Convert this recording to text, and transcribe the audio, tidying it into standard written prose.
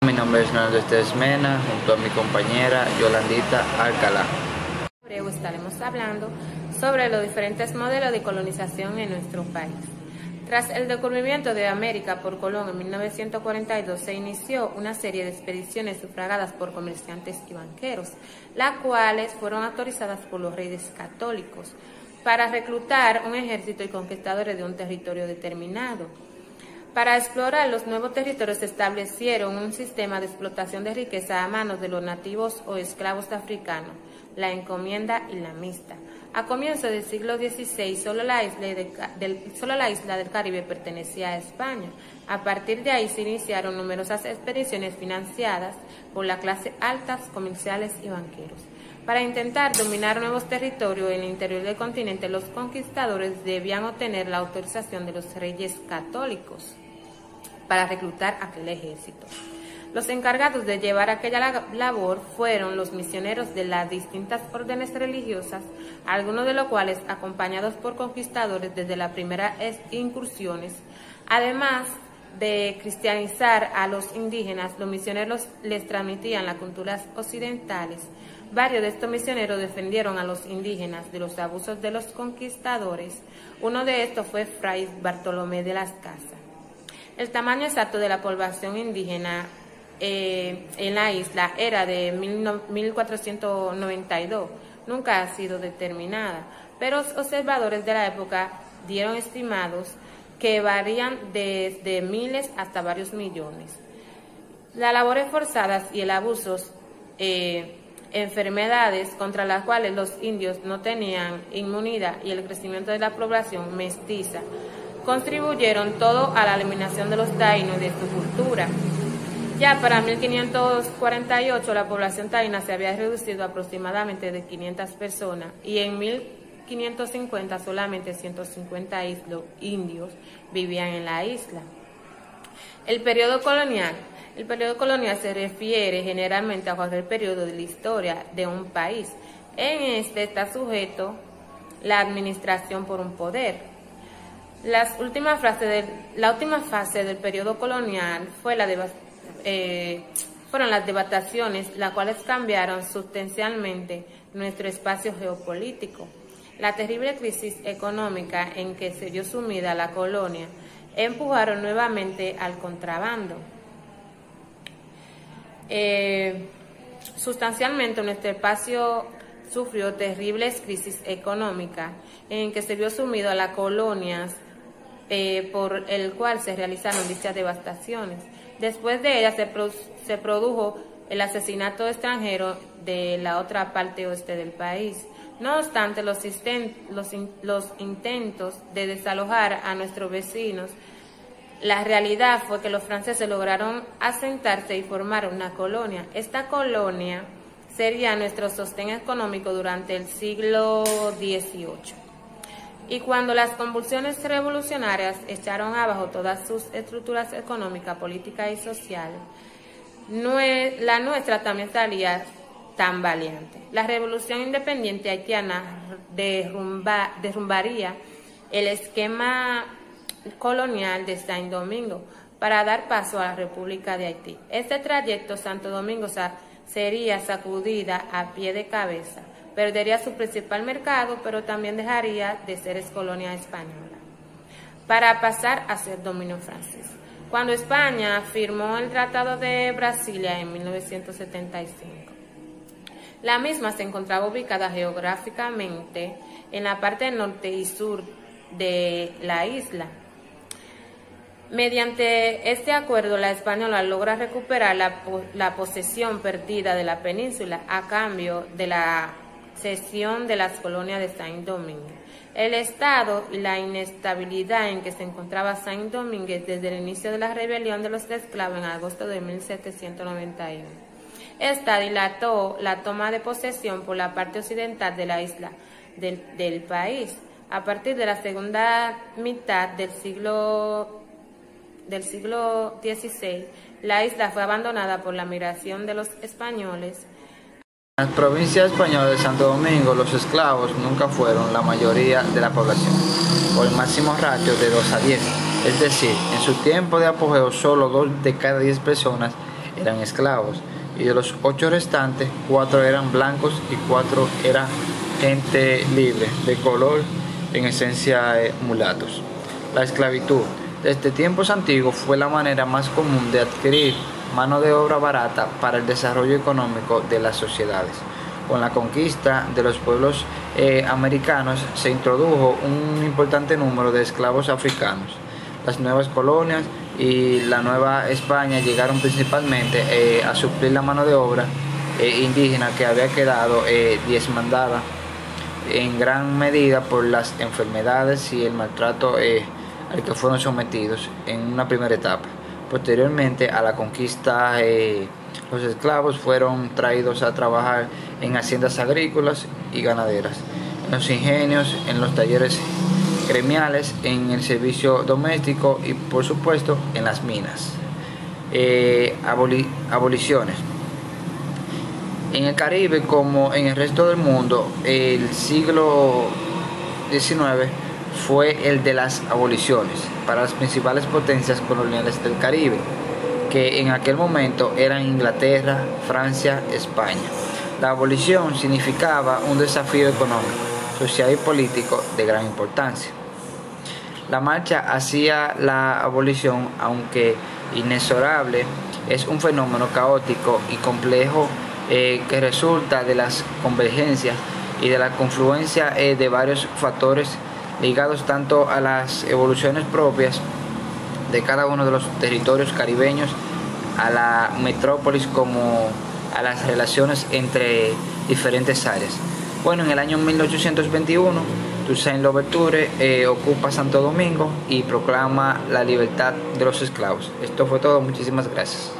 Mi nombre es Fernando Estés Mena, junto a mi compañera Yolandita Alcalá. Estaremos hablando sobre los diferentes modelos de colonización en nuestro país. Tras el descubrimiento de América por Colón en 1942, se inició una serie de expediciones sufragadas por comerciantes y banqueros, las cuales fueron autorizadas por los reyes católicos para reclutar un ejército y conquistadores de un territorio determinado. Para explorar los nuevos territorios se establecieron un sistema de explotación de riqueza a manos de los nativos o esclavos africanos, la encomienda y la mixta. A comienzos del siglo XVI, solo la isla del Caribe pertenecía a España. A partir de ahí se iniciaron numerosas expediciones financiadas por la clase alta, comerciales y banqueros. Para intentar dominar nuevos territorios en el interior del continente, los conquistadores debían obtener la autorización de los reyes católicos para reclutar aquel ejército. Los encargados de llevar aquella labor fueron los misioneros de las distintas órdenes religiosas, algunos de los cuales acompañados por conquistadores desde las primeras incursiones. Además de cristianizar a los indígenas, los misioneros les transmitían las culturas occidentales. Varios de estos misioneros defendieron a los indígenas de los abusos de los conquistadores. Uno de estos fue Fray Bartolomé de las Casas. El tamaño exacto de la población indígena en la isla era de 1492, nunca ha sido determinada, pero los observadores de la época dieron estimados que varían desde miles hasta varios millones. Las labores forzadas y el abuso, enfermedades contra las cuales los indios no tenían inmunidad y el crecimiento de la población mestiza contribuyeron todo a la eliminación de los taínos y de su cultura. Ya para 1548 la población taína se había reducido aproximadamente de 500 personas y en 1550 solamente 150 indios vivían en la isla. El periodo colonial. El periodo colonial se refiere generalmente a cualquier periodo de la historia de un país. En este está sujeto la administración por un poder. La última fase del periodo colonial fueron las devastaciones, las cuales cambiaron sustancialmente nuestro espacio geopolítico. La terrible crisis económica en que se vio sumida la colonia empujaron nuevamente al contrabando. Sustancialmente nuestro espacio sufrió terribles crisis económicas en que se vio sumido a las colonias, por el cual se realizaron dichas devastaciones. Después de ellas se produjo el asesinato extranjero de la otra parte oeste del país. No obstante, los intentos de desalojar a nuestros vecinos, la realidad fue que los franceses lograron asentarse y formar una colonia. Esta colonia sería nuestro sostén económico durante el siglo XVIII. Y cuando las convulsiones revolucionarias echaron abajo todas sus estructuras económicas, políticas y sociales, la nuestra también salía tambaleante. La revolución independiente haitiana derrumbaría el esquema colonial de Saint Domingo para dar paso a la República de Haití. Este trayecto, Santo Domingo sería sacudida a pie de cabeza. Perdería su principal mercado, pero también dejaría de ser colonia española, para pasar a ser dominio francés. Cuando España firmó el Tratado de Brasilia en 1975, la misma se encontraba ubicada geográficamente en la parte norte y sur de la isla. Mediante este acuerdo, la española logra recuperar la posesión perdida de la península a cambio de la cesión de las colonias de Saint Domingue. El estado y la inestabilidad en que se encontraba Saint Domingue desde el inicio de la rebelión de los esclavos en agosto de 1791. Esta dilató la toma de posesión por la parte occidental de la isla del país. A partir de la segunda mitad del siglo XVI, la isla fue abandonada por la migración de los españoles. En las provincias españolas de Santo Domingo, los esclavos nunca fueron la mayoría de la población, por el máximo ratio de 2 a 10, es decir, en su tiempo de apogeo solo 2 de cada 10 personas eran esclavos, y de los 8 restantes, 4 eran blancos y 4 eran gente libre, de color, en esencia mulatos. La esclavitud desde tiempos antiguos fue la manera más común de adquirir mano de obra barata para el desarrollo económico de las sociedades. Con la conquista de los pueblos americanos se introdujo un importante número de esclavos africanos. Las nuevas colonias y la Nueva España llegaron principalmente a suplir la mano de obra indígena que había quedado diezmandada en gran medida por las enfermedades y el maltrato al que fueron sometidos en una primera etapa. Posteriormente a la conquista, los esclavos fueron traídos a trabajar en haciendas agrícolas y ganaderas, en los ingenios, en los talleres gremiales, en el servicio doméstico y, por supuesto, en las minas. Aboliciones. En el Caribe, como en el resto del mundo, el siglo XIX fue el de las aboliciones para las principales potencias coloniales del Caribe, que en aquel momento eran Inglaterra, Francia, España. La abolición significaba un desafío económico, social y político de gran importancia. La marcha hacia la abolición, aunque inexorable, es un fenómeno caótico y complejo que resulta de las convergencias y de la confluencia de varios factores ligados tanto a las evoluciones propias de cada uno de los territorios caribeños, a la metrópolis, como a las relaciones entre diferentes áreas. Bueno, en el año 1821, Toussaint Louverture ocupa Santo Domingo y proclama la libertad de los esclavos. Esto fue todo, muchísimas gracias.